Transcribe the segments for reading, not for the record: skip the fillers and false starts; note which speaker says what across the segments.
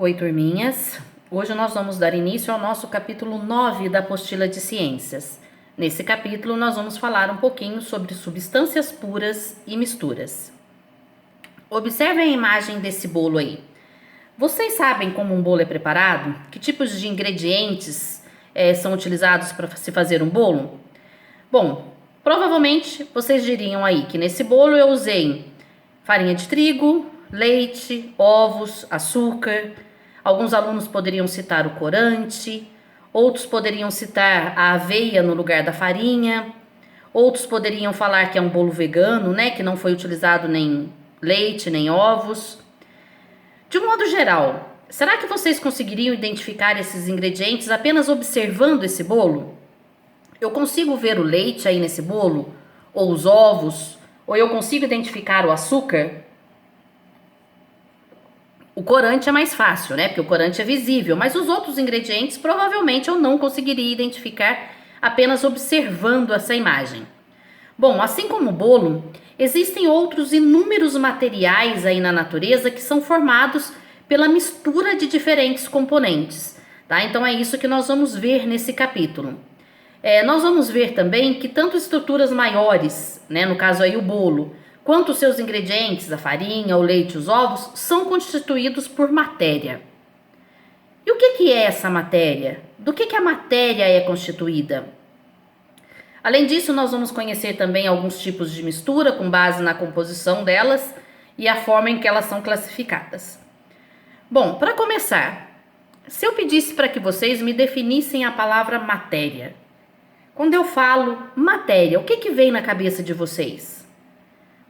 Speaker 1: Oi, turminhas! Hoje nós vamos dar início ao nosso capítulo 9 da apostila de ciências. Nesse capítulo nós vamos falar um pouquinho sobre substâncias puras e misturas. Observem a imagem desse bolo aí. Vocês sabem como um bolo é preparado? Que tipos de ingredientes são utilizados para se fazer um bolo? Bom, provavelmente vocês diriam aí que nesse bolo eu usei farinha de trigo, leite, ovos, açúcar. Alguns alunos poderiam citar o corante, outros poderiam citar a aveia no lugar da farinha, outros poderiam falar que é um bolo vegano, né, que não foi utilizado nem leite, nem ovos. De um modo geral, será que vocês conseguiriam identificar esses ingredientes apenas observando esse bolo? Eu consigo ver o leite aí nesse bolo? Ou os ovos? Ou eu consigo identificar o açúcar? O corante é mais fácil, né? Porque o corante é visível, mas os outros ingredientes provavelmente eu não conseguiria identificar apenas observando essa imagem. Bom, assim como o bolo, existem outros inúmeros materiais aí na natureza que são formados pela mistura de diferentes componentes, tá? Então é isso que nós vamos ver nesse capítulo. Nós vamos ver também que tanto estruturas maiores, né, no caso aí o bolo, quanto os seus ingredientes, a farinha, o leite, os ovos, são constituídos por matéria. E o que é essa matéria? Do que a matéria é constituída? Além disso, nós vamos conhecer também alguns tipos de mistura com base na composição delas e a forma em que elas são classificadas. Bom, para começar, se eu pedisse para que vocês me definissem a palavra matéria, quando eu falo matéria, o que vem na cabeça de vocês?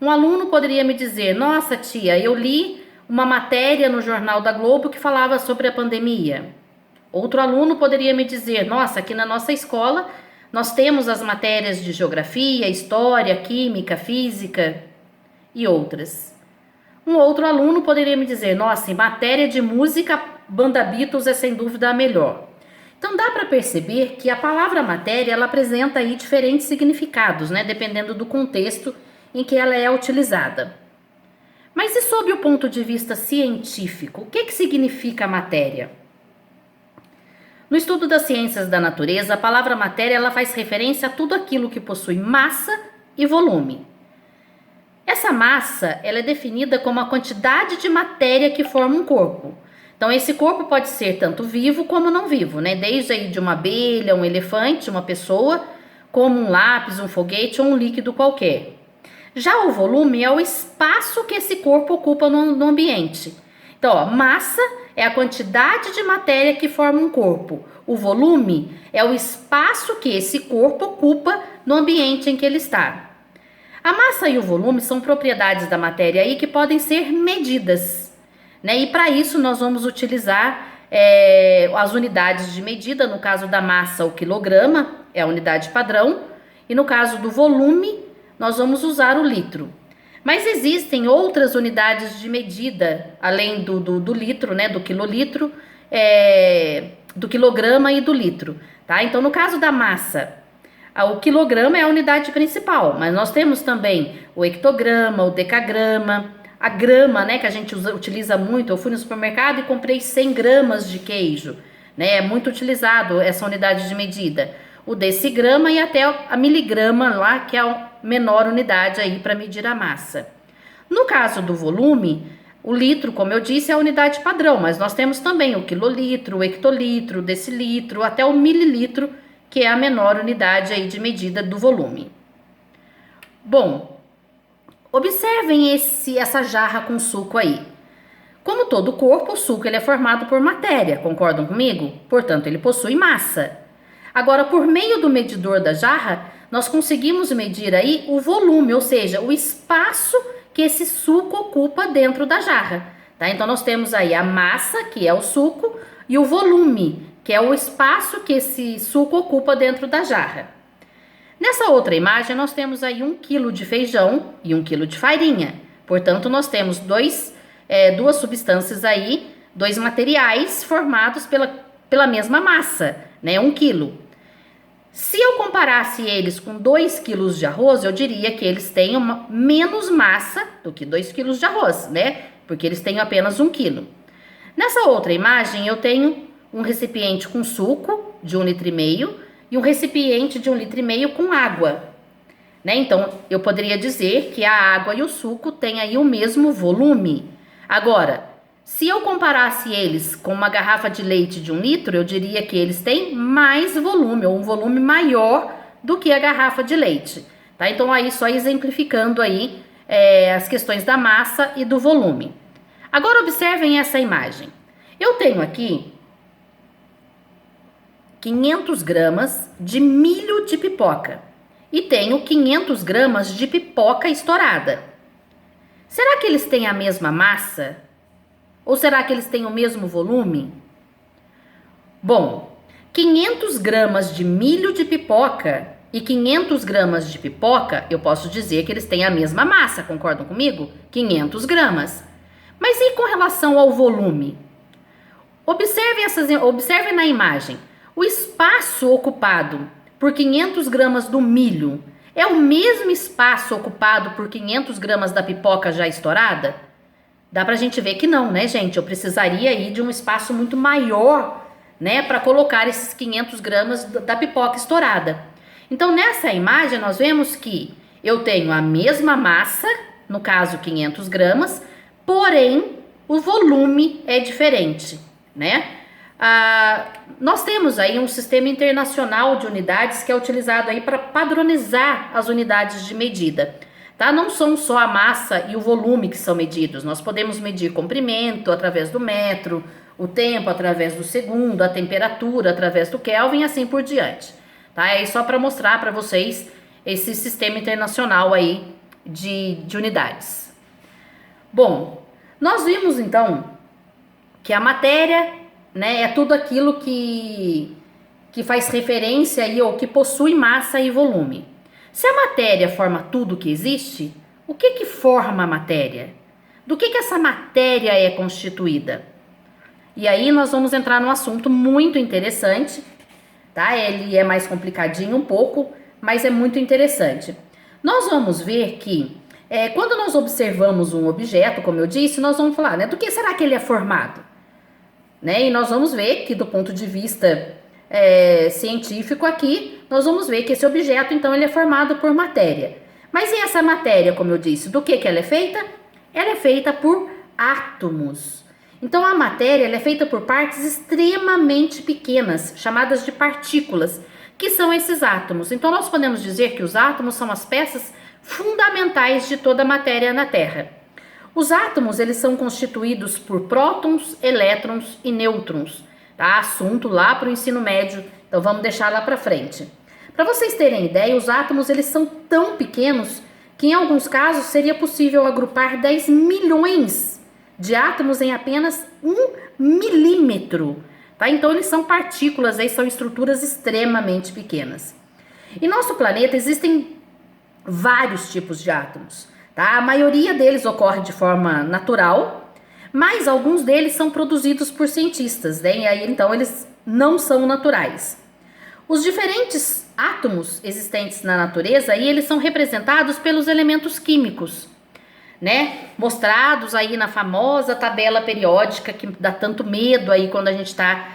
Speaker 1: Um aluno poderia me dizer: nossa tia, eu li uma matéria no Jornal da Globo que falava sobre a pandemia. Outro aluno poderia me dizer: nossa, aqui na nossa escola nós temos as matérias de geografia, história, química, física e outras. Um outro aluno poderia me dizer: nossa, em matéria de música, banda Beatles é sem dúvida a melhor. Então dá para perceber que a palavra matéria ela apresenta aí diferentes significados, né, dependendo do contexto em que ela é utilizada. Mas e sob o ponto de vista científico, o que significa matéria? No estudo das ciências da natureza, a palavra matéria ela faz referência a tudo aquilo que possui massa e volume. Essa massa ela é definida como a quantidade de matéria que forma um corpo. Então esse corpo pode ser tanto vivo como não vivo, né? Desde aí de uma abelha, um elefante, uma pessoa, como um lápis, um foguete ou um líquido qualquer. Já o volume é o espaço que esse corpo ocupa no ambiente. Então, ó, massa é a quantidade de matéria que forma um corpo. O volume é o espaço que esse corpo ocupa no ambiente em que ele está. A massa e o volume são propriedades da matéria aí que podem ser medidas, né? E para isso nós vamos utilizar as unidades de medida. No caso da massa, o quilograma é a unidade padrão, e no caso do volume, nós vamos usar o litro. Mas existem outras unidades de medida, além do litro, né, do quilolitro, do quilograma e do litro, tá? Então, no caso da massa, o quilograma é a unidade principal, mas nós temos também o hectograma, o decagrama, a grama, né, que a gente utiliza muito. Eu fui no supermercado e comprei 100 gramas de queijo, né, é muito utilizado essa unidade de medida. O decigrama e até a miligrama lá, que é a menor unidade aí para medir a massa. No caso do volume, o litro, como eu disse, é a unidade padrão, mas nós temos também o quilolitro, o hectolitro, o decilitro, até o mililitro, que é a menor unidade aí de medida do volume. Bom, observem essa jarra com suco aí. Como todo corpo, o suco ele é formado por matéria, concordam comigo? Portanto, ele possui massa. Agora, por meio do medidor da jarra, nós conseguimos medir aí o volume, ou seja, o espaço que esse suco ocupa dentro da jarra, tá? Então, nós temos aí a massa, que é o suco, e o volume, que é o espaço que esse suco ocupa dentro da jarra. Nessa outra imagem, nós temos aí 1 quilo de feijão e 1 quilo de farinha. Portanto, nós temos duas substâncias aí, dois materiais formados pela mesma massa, né? 1 quilo. Se eu comparasse eles com 2 quilos de arroz, eu diria que eles têm menos massa do que 2 quilos de arroz, né? Porque eles têm apenas 1 quilo. Nessa outra imagem, eu tenho um recipiente com suco de 1,5 litro e um recipiente de 1,5 litro com água, né? Então, eu poderia dizer que a água e o suco têm aí o mesmo volume. Agora, se eu comparasse eles com uma garrafa de leite de 1 litro, eu diria que eles têm mais volume, ou um volume maior do que a garrafa de leite, tá? Então, aí só exemplificando aí as questões da massa e do volume. Agora, observem essa imagem. Eu tenho aqui 500 gramas de milho de pipoca e tenho 500 gramas de pipoca estourada. Será que eles têm a mesma massa? Ou será que eles têm o mesmo volume? Bom, 500 gramas de milho de pipoca e 500 gramas de pipoca, eu posso dizer que eles têm a mesma massa, concordam comigo? 500 gramas. Mas e com relação ao volume? Observe na imagem. O espaço ocupado por 500 gramas do milho é o mesmo espaço ocupado por 500 gramas da pipoca já estourada? Dá pra gente ver que não, né, gente? Eu precisaria aí de um espaço muito maior, né, para colocar esses 500 gramas da pipoca estourada. Então, nessa imagem, nós vemos que eu tenho a mesma massa, no caso 500 gramas, porém o volume é diferente, né? Nós temos aí um sistema internacional de unidades que é utilizado aí para padronizar as unidades de medida, tá? Não são só a massa e o volume que são medidos, nós podemos medir comprimento através do metro, o tempo através do segundo, a temperatura através do Kelvin e assim por diante, tá? É só para mostrar para vocês esse sistema internacional aí de unidades. Bom, nós vimos então que a matéria, né, é tudo aquilo que faz referência aí, ou que possui massa e volume. Se a matéria forma tudo que existe, o que forma a matéria? Do que essa matéria é constituída? E aí nós vamos entrar num assunto muito interessante, tá? Ele é mais complicadinho um pouco, mas é muito interessante. Nós vamos ver que quando nós observamos um objeto, como eu disse, nós vamos falar, né, do que será que ele é formado? Né? E nós vamos ver que do ponto de vista científico aqui, nós vamos ver que esse objeto, então, ele é formado por matéria. Mas e essa matéria, como eu disse, do que ela é feita? Ela é feita por átomos. Então, a matéria ela é feita por partes extremamente pequenas, chamadas de partículas, que são esses átomos. Então, nós podemos dizer que os átomos são as peças fundamentais de toda a matéria na Terra. Os átomos, eles são constituídos por prótons, elétrons e nêutrons, tá? Assunto lá para o ensino médio, então vamos deixar lá para frente. Para vocês terem ideia, os átomos, eles são tão pequenos que em alguns casos seria possível agrupar 10 milhões de átomos em apenas 1 milímetro, tá? Então eles são partículas, aí são estruturas extremamente pequenas. Em nosso planeta existem vários tipos de átomos. Tá? A maioria deles ocorre de forma natural, mas alguns deles são produzidos por cientistas, né? E aí então eles não são naturais. Os diferentes átomos existentes na natureza, aí eles são representados pelos elementos químicos, né? Mostrados aí na famosa tabela periódica que dá tanto medo aí quando a gente está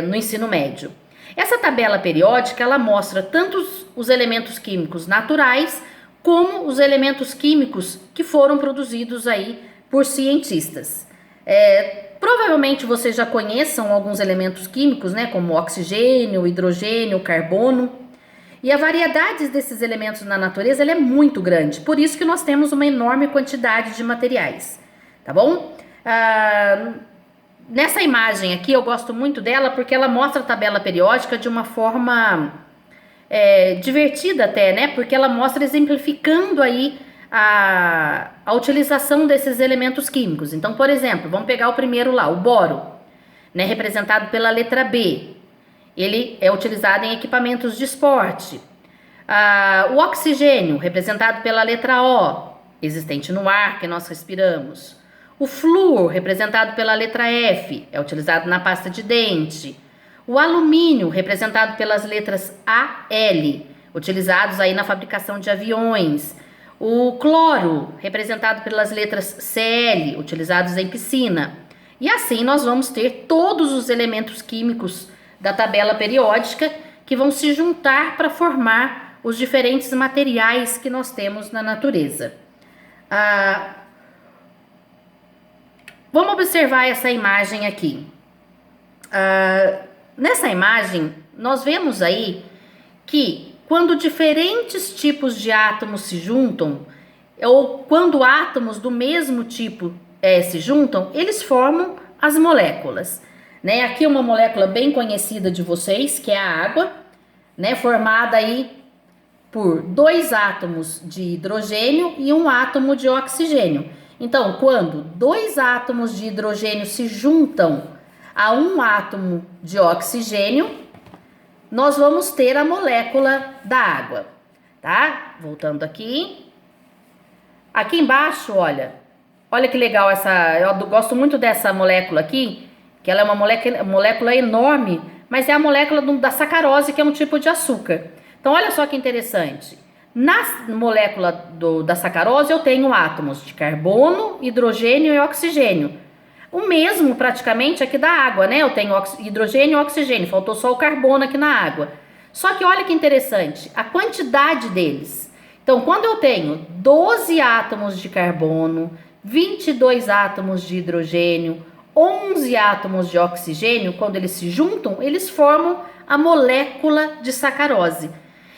Speaker 1: no ensino médio. Essa tabela periódica, ela mostra tanto os elementos químicos naturais como os elementos químicos que foram produzidos aí por cientistas. Provavelmente vocês já conheçam alguns elementos químicos, né, como oxigênio, hidrogênio, carbono. E a variedade desses elementos na natureza ela é muito grande, por isso que nós temos uma enorme quantidade de materiais, tá bom? Nessa imagem aqui eu gosto muito dela porque ela mostra a tabela periódica de uma forma divertida até, né? Porque ela mostra exemplificando aí a utilização desses elementos químicos. Então, por exemplo, vamos pegar o primeiro lá, o boro, né? Representado pela letra B. Ele é utilizado em equipamentos de esporte. O oxigênio, representado pela letra O, existente no ar que nós respiramos. O flúor, representado pela letra F, é utilizado na pasta de dente. O alumínio, representado pelas letras A, L, utilizados aí na fabricação de aviões. O cloro, representado pelas letras CL, utilizados em piscina. E assim nós vamos ter todos os elementos químicos da tabela periódica que vão se juntar para formar os diferentes materiais que nós temos na natureza. Vamos observar essa imagem aqui. Nessa imagem, nós vemos aí que quando diferentes tipos de átomos se juntam, ou quando átomos do mesmo tipo se juntam, eles formam as moléculas. Né? Aqui uma molécula bem conhecida de vocês, que é a água, né? Formada aí por 2 átomos de hidrogênio e 1 átomo de oxigênio. Então, quando 2 átomos de hidrogênio se juntam a 1 átomo de oxigênio, nós vamos ter a molécula da água, tá? Voltando aqui. Aqui embaixo, olha que legal eu gosto muito dessa molécula aqui, que ela é uma molécula enorme, mas é a molécula da sacarose, que é um tipo de açúcar. Então, olha só que interessante. Na molécula da sacarose, eu tenho átomos de carbono, hidrogênio e oxigênio. O mesmo, praticamente, aqui da água, né? Eu tenho hidrogênio e oxigênio, faltou só o carbono aqui na água. Só que olha que interessante, a quantidade deles. Então, quando eu tenho 12 átomos de carbono, 22 átomos de hidrogênio, 11 átomos de oxigênio, quando eles se juntam, eles formam a molécula de sacarose.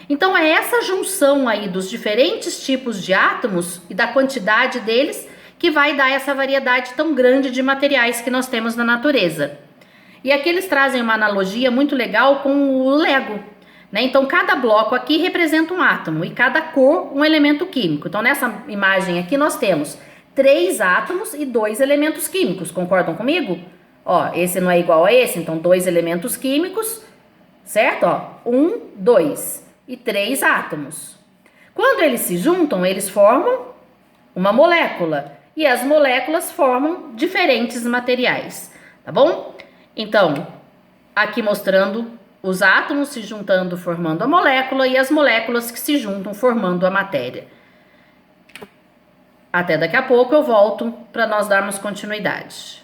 Speaker 1: Então, é essa junção aí dos diferentes tipos de átomos e da quantidade deles que vai dar essa variedade tão grande de materiais que nós temos na natureza. E aqui eles trazem uma analogia muito legal com o Lego, né? Então, cada bloco aqui representa um átomo e cada cor um elemento químico. Então, nessa imagem aqui nós temos 3 átomos e 2 elementos químicos, concordam comigo? Ó, esse não é igual a esse, então 2 elementos químicos, certo? Ó, 1, 2 e 3 átomos. Quando eles se juntam, eles formam uma molécula. E as moléculas formam diferentes materiais, tá bom? Então, aqui mostrando os átomos se juntando, formando a molécula, e as moléculas que se juntam, formando a matéria. Até daqui a pouco eu volto para nós darmos continuidade.